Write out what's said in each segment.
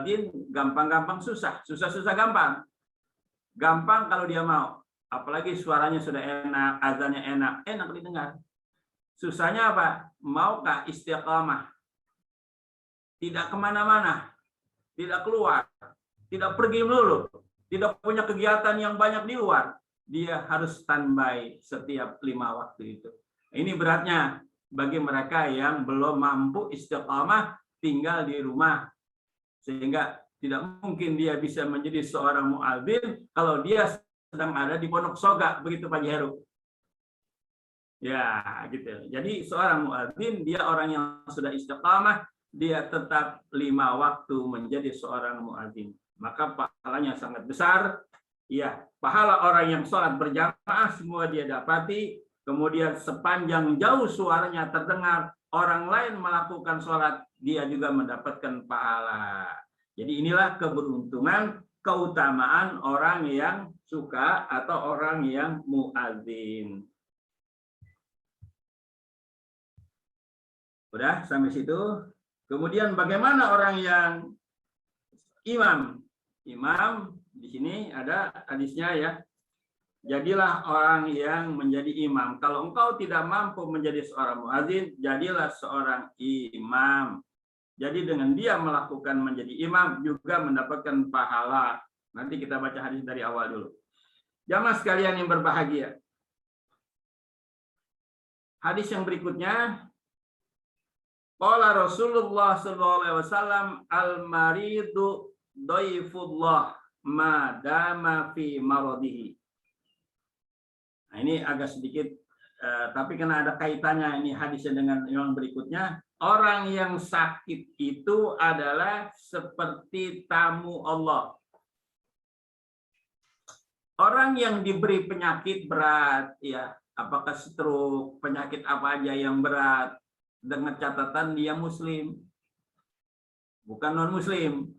muadzin gampang-gampang susah, susah-susah gampang. Gampang kalau dia mau. Apalagi suaranya sudah enak, azannya enak, enak didengar. Susahnya apa? Maukah istiqamah? Tidak kemana-mana, tidak keluar, tidak pergi melulu, tidak punya kegiatan yang banyak di luar. Dia harus standby setiap 5 waktu itu. Ini beratnya bagi mereka yang belum mampu istiqamah tinggal di rumah. Sehingga tidak mungkin dia bisa menjadi seorang muadzin kalau dia sedang ada di Pondok Soga, begitu Pak Heru. Ya, gitu. Jadi seorang muadzin dia orang yang sudah istiqamah, dia tetap 5 waktu menjadi seorang muadzin. Maka pahalanya sangat besar. Ya, pahala orang yang sholat berjamaah semua dia dapati. Kemudian sepanjang jauh suaranya terdengar, orang lain melakukan sholat, dia juga mendapatkan pahala. Jadi inilah keberuntungan, keutamaan orang yang suka atau orang yang muadzin. Udah sampai situ. Kemudian bagaimana orang yang imam? Imam di sini ada hadisnya ya. Jadilah orang yang menjadi imam. Kalau engkau tidak mampu menjadi seorang muadzin, jadilah seorang imam. Jadi dengan dia melakukan menjadi imam juga mendapatkan pahala. Nanti kita baca hadis dari awal dulu. Jamaah sekalian yang berbahagia. Hadis yang berikutnya, qala Rasulullah sallallahu alaihi wasallam al-maridu dhaifullah ma dama fi maradihi. Nah, ini agak sedikit tapi karena ada kaitannya ini hadisnya dengan yang berikutnya. Orang yang sakit itu adalah seperti tamu Allah. Orang yang diberi penyakit berat, ya, apakah stroke, penyakit apa aja yang berat, dengan catatan dia muslim, bukan non-muslim.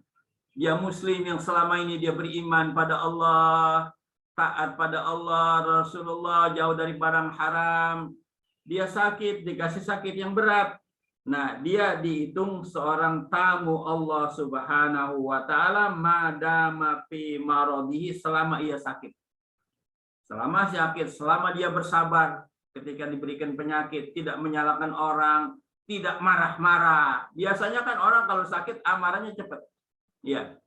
Dia muslim yang selama ini dia beriman pada Allah, taat pada Allah, Rasulullah, jauh dari barang haram. Dia sakit, dikasih sakit yang berat. Nah, dia dihitung seorang tamu Allah Subhanahu wa taala madama fi maradihi, selama ia sakit. Selama sakit, selama dia bersabar ketika diberikan penyakit, tidak menyalahkan orang, tidak marah-marah. Biasanya kan orang kalau sakit amarahnya cepat. Iya.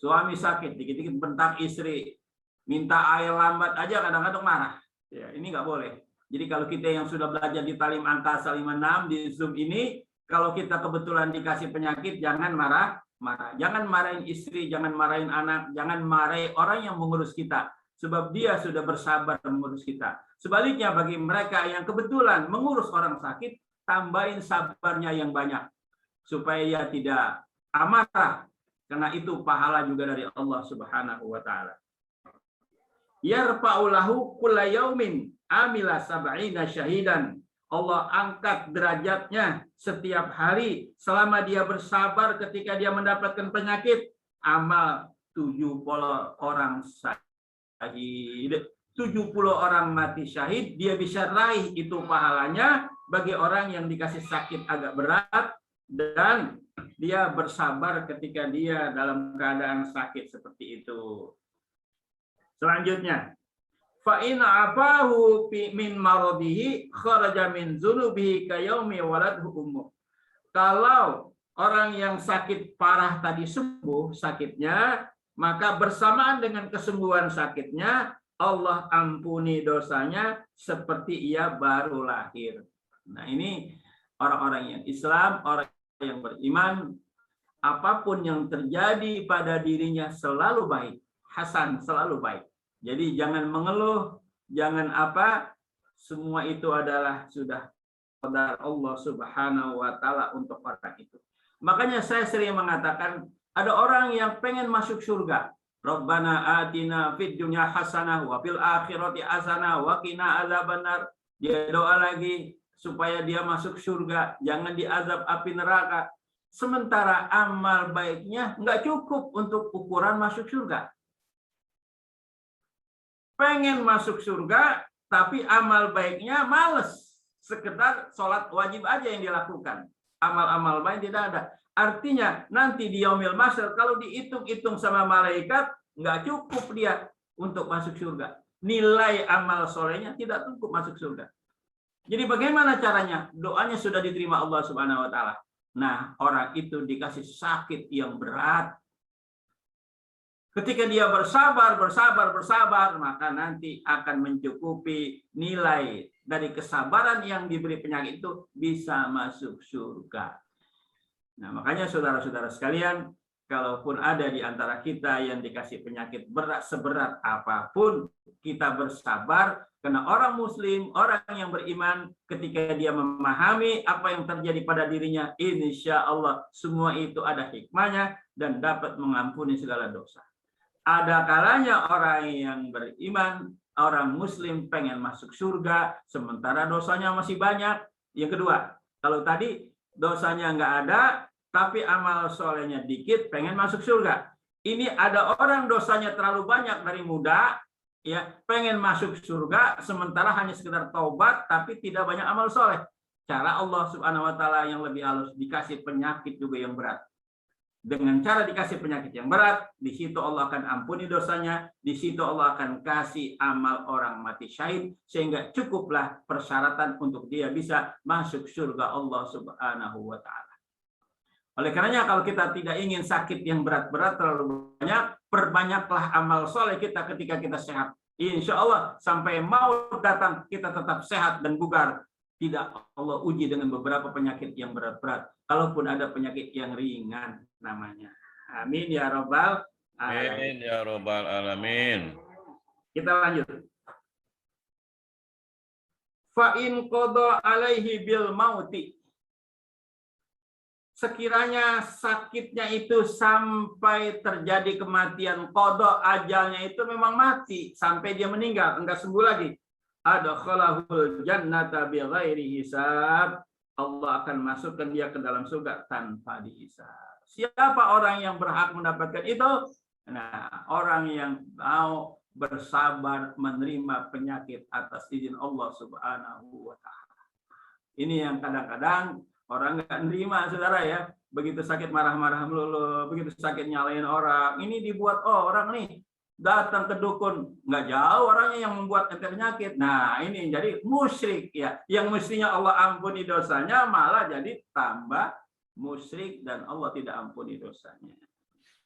Suami sakit, dikit-dikit bentak istri, minta air lambat aja kadang-kadang marah. Ya, ini nggak boleh. Jadi kalau kita yang sudah belajar di Talim Angkasa 56 di Zoom ini, kalau kita kebetulan dikasih penyakit, jangan marah-marah. Jangan marahin istri, jangan marahin anak, jangan marahin orang yang mengurus kita. Sebab dia sudah bersabar mengurus kita. Sebaliknya bagi mereka yang kebetulan mengurus orang sakit, tambahin sabarnya yang banyak. Supaya dia tidak amarah. Karena itu pahala juga dari Allah Subhanahu wa taala. Yarfa'u lahu kulla yaumin amila sab'ina syahidan. Allah angkat derajatnya setiap hari selama dia bersabar ketika dia mendapatkan penyakit. Amal 70 orang syahid, 70 orang mati syahid, dia bisa raih itu pahalanya bagi orang yang dikasih sakit agak berat dan dia bersabar ketika dia dalam keadaan sakit seperti itu. Selanjutnya, fa in afahu min maradihi kharaja min dzunubihi ka yaumi waladhu ummu. Kalau orang yang sakit parah tadi sembuh sakitnya, maka bersamaan dengan kesembuhan sakitnya Allah ampuni dosanya seperti ia baru lahir. Nah, ini orang-orang yang Islam, orang yang beriman, apapun yang terjadi pada dirinya selalu baik. Hasan, selalu baik. Jadi jangan mengeluh, jangan apa, semua itu adalah sudah qadar Allah Subhanahu wa taala untuk orang itu. Makanya saya sering mengatakan ada orang yang pengen masuk surga. Rabbana atina fid dunya hasanah wa fil akhirati hasanah wa qina adzabannar. Dia doa lagi supaya dia masuk surga, jangan diazab api neraka. Sementara amal baiknya nggak cukup untuk ukuran masuk surga. Pengen masuk surga, tapi amal baiknya males. Sekedar sholat wajib aja yang dilakukan. amal-amal baik tidak ada. Artinya nanti di yaumil mahsyar kalau dihitung-hitung sama malaikat nggak cukup dia untuk masuk surga. Nilai amal solehnya tidak cukup masuk surga. Jadi bagaimana caranya? Doanya sudah diterima Allah Subhanahu wa taala. Nah, orang itu dikasih sakit yang berat. Ketika dia bersabar, maka nanti akan mencukupi nilai dari kesabaran yang diberi penyakit itu bisa masuk surga. Nah, makanya saudara-saudara sekalian, kalaupun ada di antara kita yang dikasih penyakit berat seberat apapun, kita bersabar karena orang muslim, orang yang beriman ketika dia memahami apa yang terjadi pada dirinya, insya Allah semua itu ada hikmahnya dan dapat mengampuni segala dosa. Ada kalanya orang yang beriman, orang muslim pengen masuk surga, sementara dosanya masih banyak. Yang kedua, kalau tadi dosanya nggak ada, tapi amal solehnya dikit, pengen masuk surga. Ini ada orang dosanya terlalu banyak dari muda, ya pengen masuk surga, sementara hanya sekedar taubat, tapi tidak banyak amal soleh. Cara Allah Subhanahu Wa Taala yang lebih halus, dikasih penyakit juga yang berat. Dengan cara dikasih penyakit yang berat, di situ Allah akan ampuni dosanya, di situ Allah akan kasih amal orang mati syahid, sehingga cukuplah persyaratan untuk dia bisa masuk surga Allah Subhanahu wa Ta'ala. Oleh karenanya, kalau kita tidak ingin sakit yang berat-berat terlalu banyak, perbanyaklah amal soleh kita ketika kita sehat. Insya Allah, sampai maut datang, kita tetap sehat dan bugar. Tidak Allah uji dengan beberapa penyakit yang berat-berat. Kalaupun ada penyakit yang ringan namanya. Amin ya Rabbal alamin. Amin ya Rabbal alamin. Kita lanjut. Fa in qada alaihi bil mauti. Sekiranya sakitnya itu sampai terjadi kematian, qada ajalnya itu memang mati sampai dia meninggal, enggak sembuh lagi. Adkhalahul jannata bighairi hisab. Allah akan masukkan dia ke dalam surga tanpa dihisab. Siapa orang yang berhak mendapatkan itu? Nah, orang yang mau bersabar menerima penyakit atas izin Allah Subhanahu wa Ta'ala. Ini yang kadang-kadang orang nggak nerima, saudara ya. Begitu sakit marah-marah melulu, begitu sakit nyalain orang. Ini dibuat orang nih datang ke dukun, nggak jauh orangnya yang membuat penyakit. Nah, ini jadi musyrik ya. Yang mestinya Allah ampuni dosanya malah jadi tambah musyrik dan Allah tidak ampuni dosanya.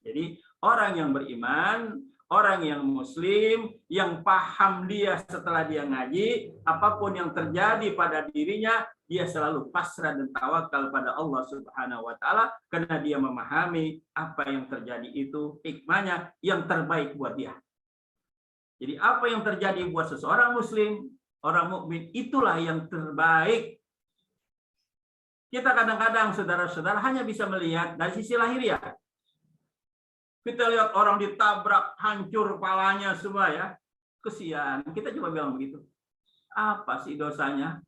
Jadi orang yang beriman, orang yang muslim, yang paham dia setelah dia ngaji, apapun yang terjadi pada dirinya, dia selalu pasrah dan tawakal pada Allah Subhanahu wa Ta'ala karena dia memahami apa yang terjadi itu hikmahnya yang terbaik buat dia. Jadi apa yang terjadi buat seseorang muslim, orang mukmin, itulah yang terbaik. Kita kadang-kadang saudara-saudara hanya bisa melihat dari sisi lahiriah. Kita lihat orang ditabrak, hancur kepalanya semua ya. Kesian. Kita cuma bilang begitu. Apa sih dosanya?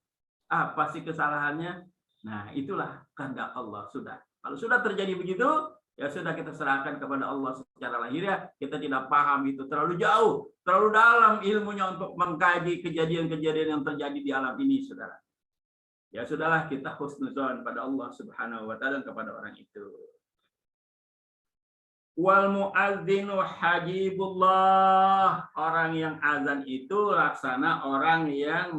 Apa sih kesalahannya? Nah, itulah kehendak Allah sudah. Kalau sudah terjadi begitu, ya sudah kita serahkan kepada Allah secara lahiriah. Kita tidak paham itu terlalu jauh, terlalu dalam ilmunya untuk mengkaji kejadian-kejadian yang terjadi di alam ini, saudara. Ya sudahlah, kita husnuzon pada Allah Subhanahu wa Ta'ala kepada orang itu. Wal muadzinu hajibullah. Orang yang azan itu laksana orang yang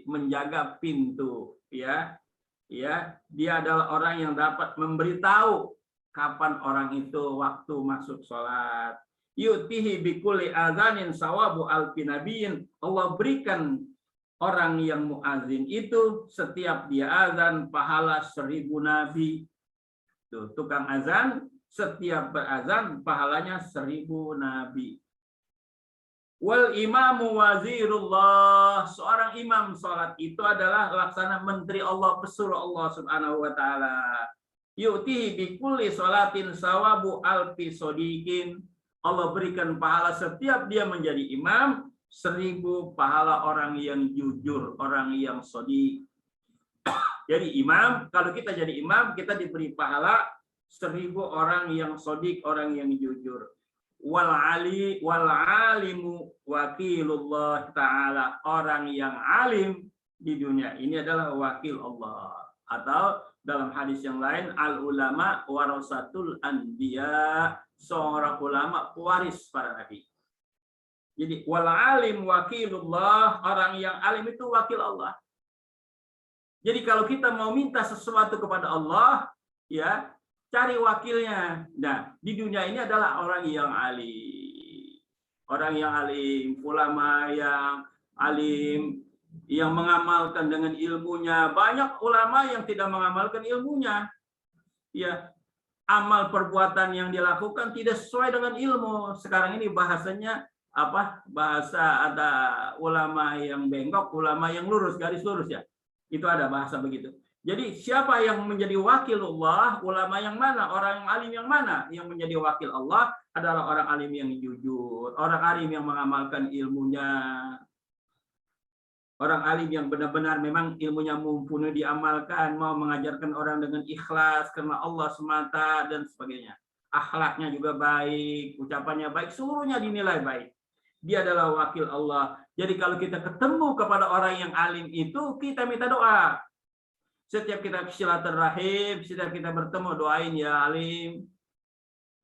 menjaga pintu, ya dia adalah orang yang dapat memberitahu kapan orang itu waktu masuk sholat. Yutihi bikulli azanin sawabu alfi nabiyin. Allah berikan orang yang muazin itu setiap dia azan pahala 1000 nabi. Tuh, tukang azan setiap berazan pahalanya 1000 nabi. Wal imamu wazirullah. Seorang imam salat itu adalah laksana menteri Allah, pesuruh Allah Subhanahu wa Ta'ala. Yu'tihi bi kulli salatin sawabu alfi sodiqin. Allah berikan pahala setiap dia menjadi imam 1000 pahala orang yang jujur, orang yang sodiq. Jadi imam, kalau kita jadi imam, kita diberi pahala 1000 orang yang sodiq, orang yang jujur. Wal alimu wakilullah ta'ala. Orang yang alim di dunia ini adalah wakil Allah. Atau dalam hadis yang lain, al ulama warasatul anbiya, seorang ulama pewaris para nabi. Jadi wal alim wakilullah, orang yang alim itu wakil Allah. Jadi kalau kita mau minta sesuatu kepada Allah, ya cari wakilnya. Nah, di dunia ini adalah orang yang alim. Orang yang alim, ulama yang alim, yang mengamalkan dengan ilmunya. Banyak ulama yang tidak mengamalkan ilmunya. Ya, amal perbuatan yang dilakukan tidak sesuai dengan ilmu. Sekarang ini bahasanya apa? Bahasa ada ulama yang bengkok, ulama yang lurus, garis lurus ya. Itu ada bahasa begitu. Jadi siapa yang menjadi wakil Allah, ulama yang mana, orang yang alim yang mana? Yang menjadi wakil Allah adalah orang alim yang jujur, orang alim yang mengamalkan ilmunya. Orang alim yang benar-benar memang ilmunya mumpuni diamalkan, mau mengajarkan orang dengan ikhlas karena Allah semata dan sebagainya. Akhlaknya juga baik, ucapannya baik, seluruhnya dinilai baik. Dia adalah wakil Allah. Jadi kalau kita ketemu kepada orang yang alim itu, kita minta doa. Setiap kita silaturahim, setiap kita bertemu, doain ya alim,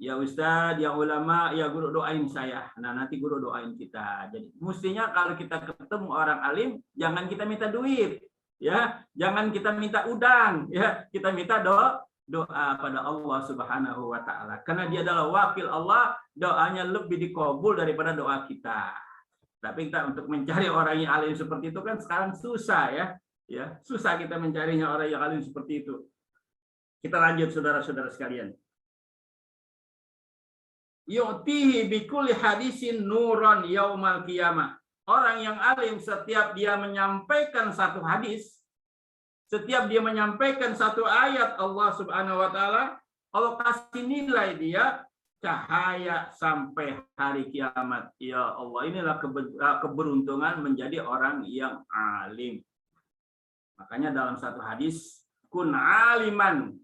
ya ustadz, ya ulama, ya guru, doain saya. Nah nanti guru doain kita. Jadi mestinya kalau kita ketemu orang alim, jangan kita minta duit, ya, jangan kita minta udang, ya, kita minta doa pada Allah Subhanahu wa taala. Karena dia adalah wakil Allah, doanya lebih dikabul daripada doa kita. Tapi kita untuk mencari orang yang alim seperti itu kan sekarang susah ya. Ya, susah kita mencarinya orang yang alim seperti itu. Kita lanjut saudara-saudara sekalian. Yu'tihi bikulli hadisin nuran yaumal qiyamah. Orang yang alim setiap dia menyampaikan satu hadis, setiap dia menyampaikan satu ayat Allah Subhanahu wa taala, Allah kasih nilai dia cahaya sampai hari kiamat. Ya Allah, inilah keberuntungan menjadi orang yang alim. Makanya dalam satu hadis, kun aliman.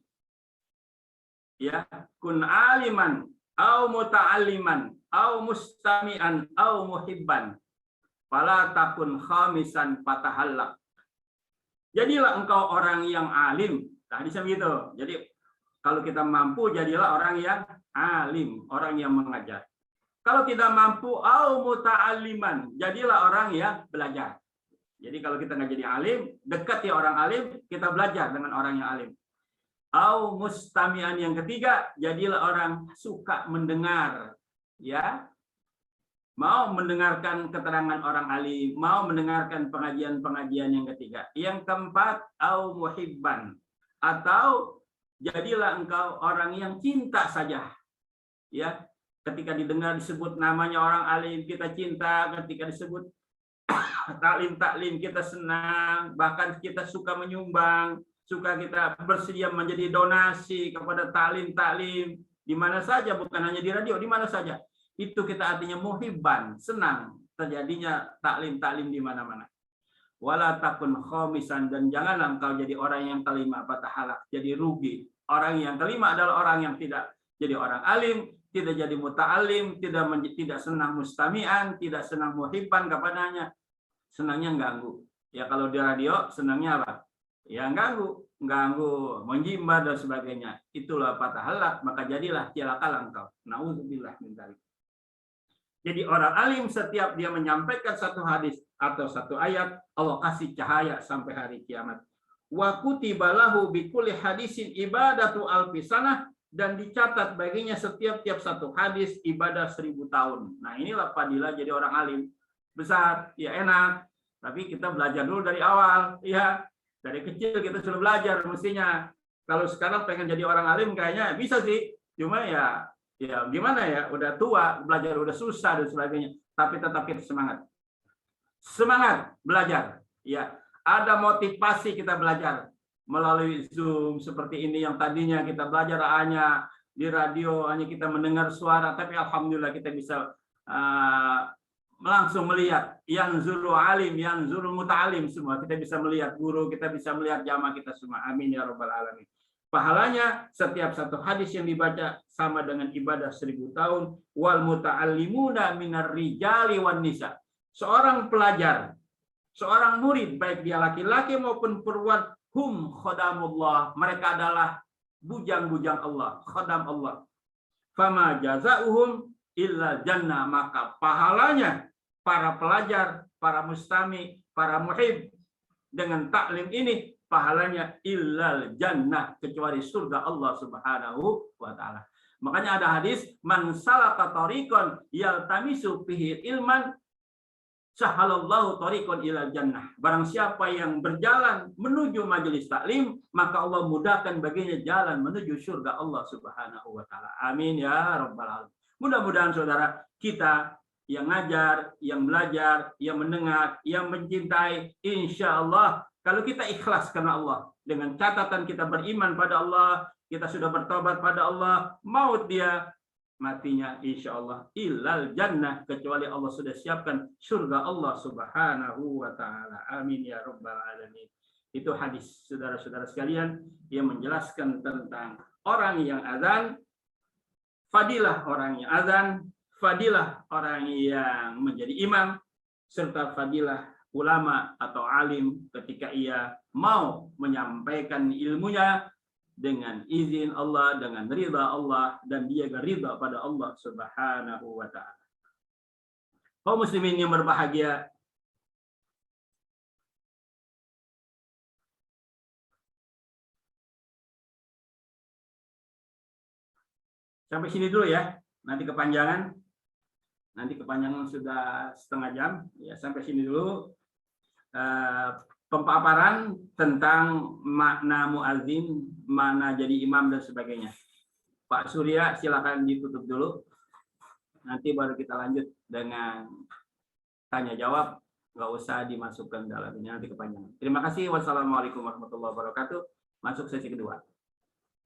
Ya, kun aliman au muta'alliman au mustami'an au muhibban. Fala takun khamisan fatahallak. Jadilah engkau orang yang alim. Hadisnya begitu. Jadi kalau kita mampu, jadilah orang yang alim, orang yang mengajar. Kalau tidak mampu, au muta'alliman, jadilah orang yang belajar. Jadi kalau kita nggak jadi alim, dekati orang alim, kita belajar dengan orang yang alim. Au mustami'an, yang ketiga, jadilah orang suka mendengar, ya. Mau mendengarkan keterangan orang alim, mau mendengarkan pengajian-pengajian yang ketiga. Yang keempat, au muhibban, atau jadilah engkau orang yang cinta saja. Ya, ketika didengar disebut namanya orang alim, kita cinta. Ketika disebut taklim kita senang, bahkan kita suka menyumbang, suka kita bersedia menjadi donasi kepada taklim di mana saja, bukan hanya di radio, di mana saja. Itu kita artinya muhibban, senang terjadinya taklim di mana-mana. Wala takun khamisan, dan janganlah engkau jadi orang yang kelima patah halak, jadi rugi. Orang yang kelima adalah orang yang tidak jadi orang alim, tidak jadi muta'alim, tidak senang mustami'an, tidak senang muhibban kepadanya. Senangnya ganggu. Ya kalau di radio senangnya apa? Ya ganggu, menjimbar dan sebagainya. Itulah patah halak, maka jadilah celakalah engkau. Nauzubillah min dzalik. Jadi orang alim setiap dia menyampaikan satu hadis atau satu ayat, Allah kasih cahaya sampai hari kiamat. Wa kutiba lahu bikulli hadisin ibadatu alfisanah, dan dicatat baginya setiap satu hadis ibadah 1000 tahun. Nah inilah fadilah jadi orang alim. Besar, ya enak, tapi kita belajar dulu dari awal, ya dari kecil kita sudah belajar mestinya. Kalau sekarang pengen jadi orang alim kayaknya bisa sih, cuma ya gimana ya, udah tua, belajar udah susah dan sebagainya. Tapi tetap kita semangat belajar, ya ada motivasi kita belajar melalui Zoom seperti ini yang tadinya kita belajar hanya di radio, hanya kita mendengar suara, tapi alhamdulillah kita bisa langsung melihat yang zuru alim, yang zuru muta'alim semua. Kita bisa melihat guru, kita bisa melihat jamaah kita semua. Amin ya rabbal alamin. Pahalanya setiap satu hadis yang dibaca sama dengan ibadah 1000 tahun. Wal muta'allimuna minar rijali wan nisa. Seorang pelajar, seorang murid, baik dia laki-laki maupun perempuan, hum khadamullah, mereka adalah bujang-bujang Allah, khadam Allah. Fama jazauhum illa jannah, maka pahalanya para pelajar, para mustami, para muhib dengan taklim ini pahalanya illal jannah, kecuali surga Allah Subhanahu wa taala. Makanya ada hadis, man salaka tariqan yaltamisu fihi ilman sahalallahu tariqan ilal jannah. Barang siapa yang berjalan menuju majelis taklim, maka Allah mudahkan baginya jalan menuju surga Allah Subhanahu wa taala. Amin ya rabbal alamin. Mudah-mudahan saudara kita yang ngajar, yang belajar, yang mendengar, yang mencintai, insya Allah kalau kita ikhlas karena Allah, dengan catatan kita beriman pada Allah, kita sudah bertobat pada Allah, maut dia, matinya insya Allah illal jannah, kecuali Allah sudah siapkan surga Allah Subhanahu wa taala. Amin ya rabbal alamin. Itu hadis saudara-saudara sekalian yang menjelaskan tentang orang yang azan, fadilah orang yang azan, fadilah orang yang menjadi imam, serta fadilah ulama atau alim ketika ia mau menyampaikan ilmunya dengan izin Allah, dengan ridha Allah, dan dia ridha pada Allah Subhanahu wa taala. Kaum muslimin yang berbahagia, sampai sini dulu ya. Nanti kepanjangan sudah setengah jam ya. Sampai sini dulu pemaparan tentang makna muadzin, mana jadi imam dan sebagainya. Pak Surya silakan ditutup dulu. Nanti baru kita lanjut dengan tanya jawab, nggak usah dimasukkan dalam ini, nanti kepanjangan. Terima kasih. Wassalamualaikum warahmatullahi wabarakatuh. Masuk sesi kedua.